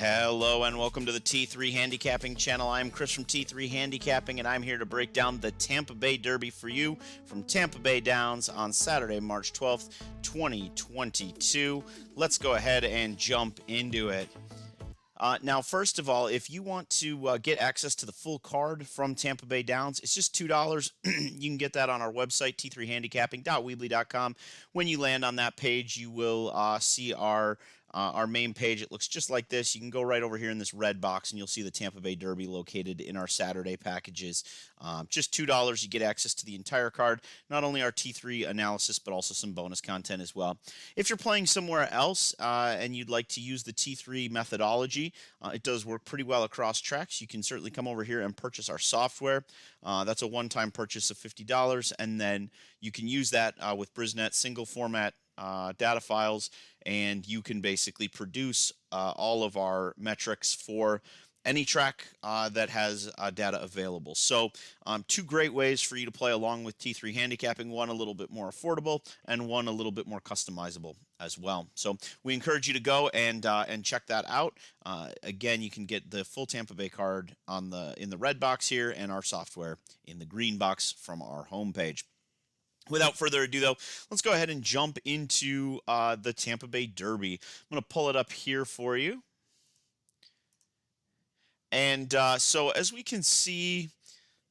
Hello and welcome to the T3 Handicapping channel. I'm Chris from T3 Handicapping, and I'm here to break down the Tampa Bay Derby for you from Tampa Bay Downs on Saturday, March 12th, 2022. Let's go ahead and jump into it. Now, first of all, if you want to get access to the full card from Tampa Bay Downs, it's just $2. You can get that on our website, t3handicapping.weebly.com. When you land on that page, you will see our main page. It looks just like this. You can go right over here in this red box, and you'll see the Tampa Bay Derby located in our Saturday packages. Just $2. You get access to the entire card, not only our T3 analysis, but also some bonus content as well. If you're playing somewhere else and you'd like to use the T3 methodology, it does work pretty well across tracks. You can certainly come over here and purchase our software. That's a one-time purchase of $50, and then you can use that with Brisnet single format data files, and you can basically produce all of our metrics for any track that has data available. So two great ways for you to play along with T3 Handicapping, one a little bit more affordable and one a little bit more customizable as well. So we encourage you to go and check that out. Again, you can get the full Tampa Bay card in the red box here, and our software in the green box from our homepage. Without further ado, though, let's go ahead and jump into the Tampa Bay Derby. I'm going to pull it up here for you. And so as we can see,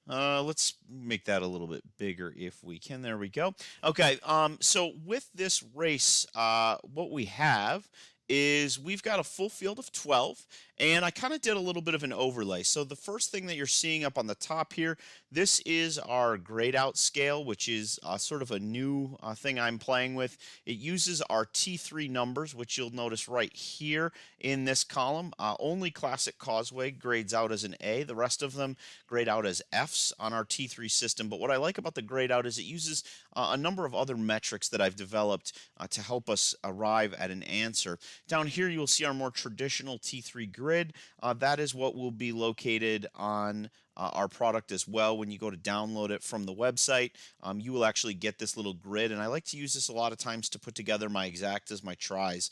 let's make that a little bit bigger if we can. There we go. Okay, so with this race, what we have is we've got a full field of 12, and I kind of did a little bit of an overlay. So the first thing that you're seeing up on the top here, this is our grade out scale, which is sort of a new thing I'm playing with. It uses our T3 numbers, which you'll notice right here in this column. Only Classic Causeway grades out as an A. The rest of them grade out as Fs on our T3 system. But what I like about the grade out is it uses a number of other metrics that I've developed to help us arrive at an answer. Down here, you'll see our more traditional T3 grid. That is what will be located on our product as well. When you go to download it from the website, you will actually get this little grid, and I like to use this a lot of times to put together my exactas, my tries,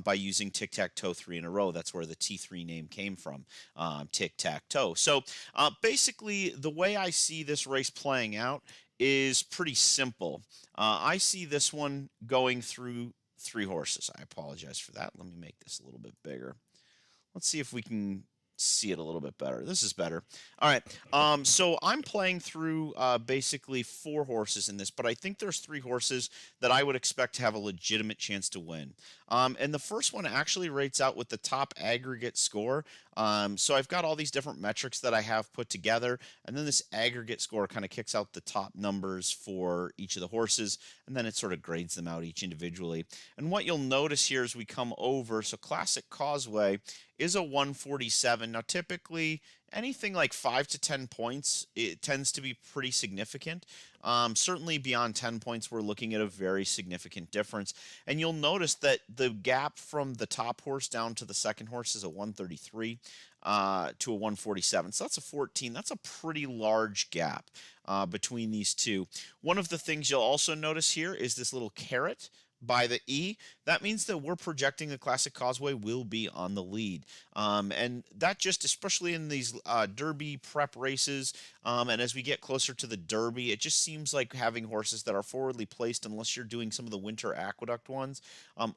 by using tic-tac-toe 3 in a row. That's where the T3 name came from, tic-tac-toe. So basically, the way I see this race playing out is pretty simple. I see this one going through 3 horses. I apologize for that. Let me make this a little bit bigger. Let's see if we can see it a little bit better. This is better. All right. So I'm playing through basically 4 horses in this, but I think there's 3 horses that I would expect to have a legitimate chance to win. And the first one actually rates out with the top aggregate score. So I've got all these different metrics that I have put together, and then this aggregate score kind of kicks out the top numbers for each of the horses, and then it sort of grades them out each individually. And what you'll notice here as we come over, so Classic Causeway is a 147. Now, typically, anything like 5 to 10 points, it tends to be pretty significant. Certainly beyond 10 points, we're looking at a very significant difference. And you'll notice that the gap from the top horse down to the second horse is a 133 to a 147. So that's a 14. That's a pretty large gap between these two. One of the things you'll also notice here is this little caret by the E. That means that we're projecting the Classic Causeway will be on the lead. And that just, especially in these Derby prep races, and as we get closer to the Derby, it just seems like having horses that are forwardly placed, unless you're doing some of the Winter Aqueduct ones,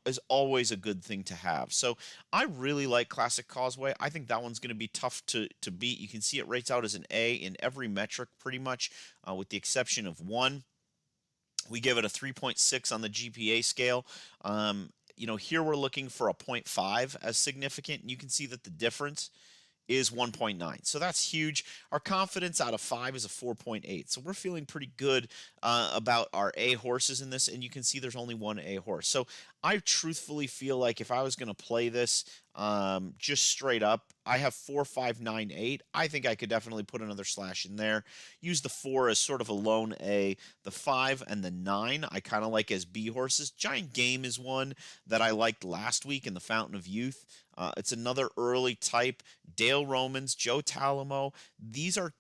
is always a good thing to have. So I really like Classic Causeway. I think that one's going to be tough to beat. You can see it rates out as an A in every metric pretty much, with the exception of one. We give it a 3.6 on the GPA scale. Here we're looking for a 0.5 as significant. You can see that the difference is 1.9. So that's huge. Our confidence out of 5 is a 4.8. So we're feeling pretty good about our A horses in this, and you can see there's only one A horse. So I truthfully feel like if I was going to play this just straight up, I have 4, 5, 9, 8. I think I could definitely put another slash in there. Use the 4 as sort of a lone A. The 5 and the 9 I kind of like as B horses. Giant Game is one that I liked last week in the Fountain of Youth. It's another early type. Dale Romans, Joe Talamo. These are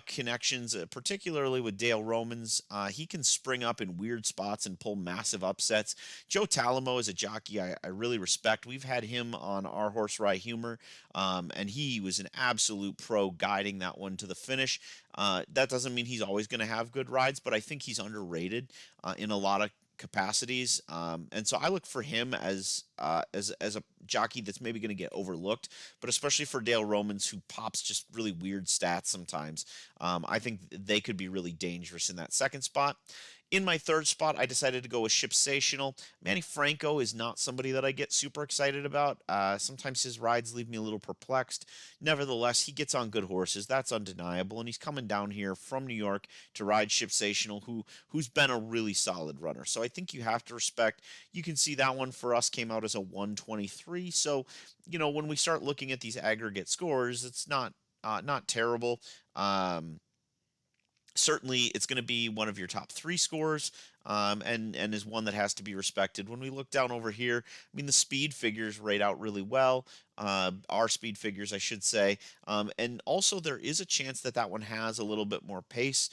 connections, particularly with Dale Romans. He can spring up in weird spots and pull massive upsets. Joe Talamo is a jockey I really respect. We've had him on our horse Rye Humor, and he was an absolute pro guiding that one to the finish. That doesn't mean he's always going to have good rides, but I think he's underrated in a lot of capacities, and so I look for him as a jockey that's maybe going to get overlooked, but especially for Dale Romans, who pops just really weird stats sometimes. I think they could be really dangerous in that second spot. In my third spot, I decided to go with Shipsational. Manny Franco is not somebody that I get super excited about. Sometimes his rides leave me a little perplexed. Nevertheless, he gets on good horses. That's undeniable. And he's coming down here from New York to ride Shipsational, who's been a really solid runner. So I think you have to respect. You can see that one for us came out as a 123. So, when we start looking at these aggregate scores, it's not terrible. Certainly it's going to be one of your top three scores, and is one that has to be respected. When we look down over here, I mean, the speed figures rate out really well. Our speed figures, I should say. And also there is a chance that one has a little bit more pace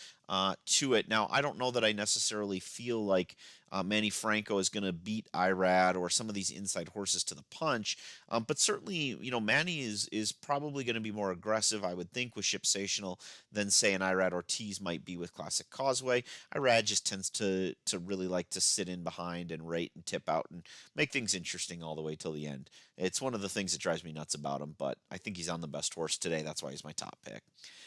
to it. Now, I don't know that I necessarily feel like Manny Franco is going to beat Irad or some of these inside horses to the punch. But certainly, Manny is probably going to be more aggressive, I would think, with Shipsational than, say, an Irad Ortiz might be with Classic Causeway. Irad just tends to really like to sit in behind and rate and tip out and make things interesting all the way till the end. It's one of the things that drives me nuts about him, but I think he's on the best horse today. That's why he's my top pick.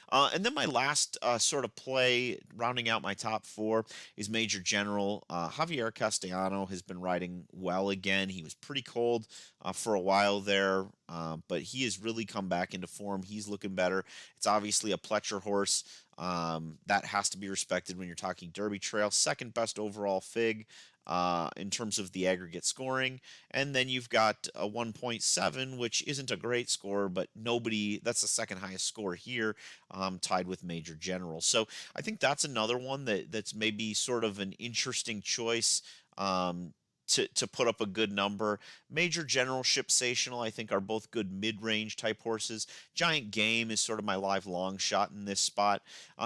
And then my last sort of play, rounding out my top four, is Major General. Javier Castellano has been riding well again. He was pretty cold for a while there, but he has really come back into form. He's looking better. It's obviously a Pletcher horse. That has to be respected when you're talking Derby Trail. Second best overall fig in terms of the aggregate scoring. And then you've got a 1.7, which isn't a great score, but that's the second highest score here, tied with Major General. So I think that's another one that's maybe sort of an interesting choice. To put up a good number. Major General, Shipsational, I think, are both good mid-range type horses. Giant Game is sort of my live long shot in this spot.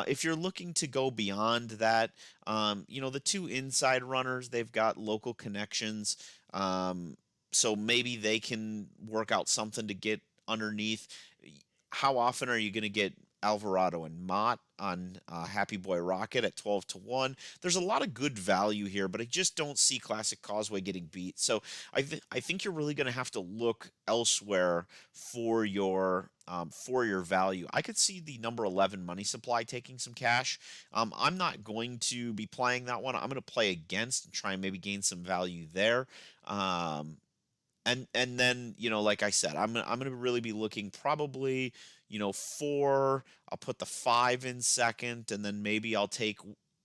If you're looking to go beyond that, the two inside runners, they've got local connections. So maybe they can work out something to get underneath. How often are you going to get Alvarado and Mott on Happy Boy Rocket at 12-1? There's a lot of good value here, but I just don't see Classic Causeway getting beat. So I think you're really going to have to look elsewhere for your value. I could see the number 11 Money Supply taking some cash. I'm not going to be playing that one. I'm going to play against and try and maybe gain some value there. And then, like I said, I'm gonna really be looking probably, 4. I'll put the 5 in second, and then maybe I'll take,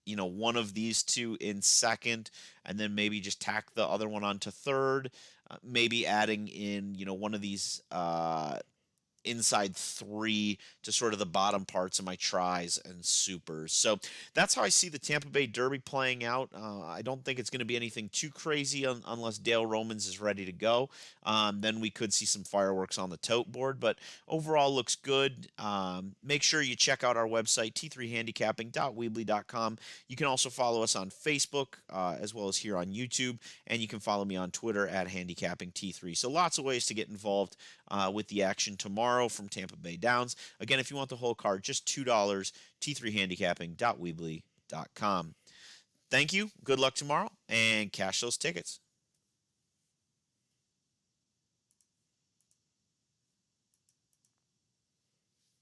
one of these two in second, and then maybe just tack the other one onto third. Maybe adding in, one of these inside 3 to sort of the bottom parts of my tries and supers. So that's how I see the Tampa Bay Derby playing out. I don't think it's going to be anything too crazy unless Dale Romans is ready to go. Then we could see some fireworks on the tote board, but overall looks good. Make sure you check out our website, t3handicapping.weebly.com. You can also follow us on Facebook as well as here on YouTube, and you can follow me on Twitter at handicappingt3. So lots of ways to get involved with the action tomorrow from Tampa Bay Downs. Again, if you want the whole card, just $2, t3handicapping.weebly.com. Thank you. Good luck tomorrow, and cash those tickets.